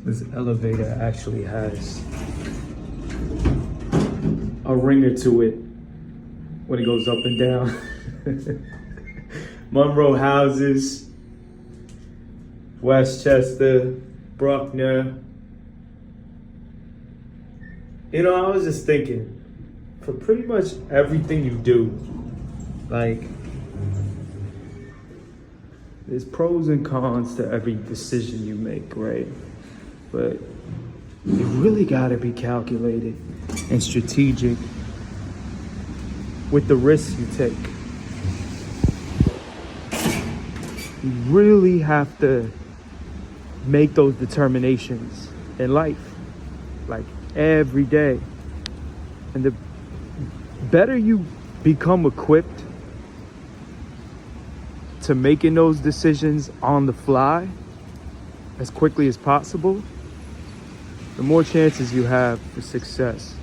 This elevator actually has a ringer to it when it goes up and down. Monroe houses, Westchester, Bruckner. You know, I was just thinking, for pretty much everything you do, like, there's pros and cons to every decision you make, right? But you really gotta be calculated and strategic with the risks you take. You really have to make those determinations in life, like every day. And the better you become equipped to making those decisions on the fly as quickly as possible, the more chances you have for success.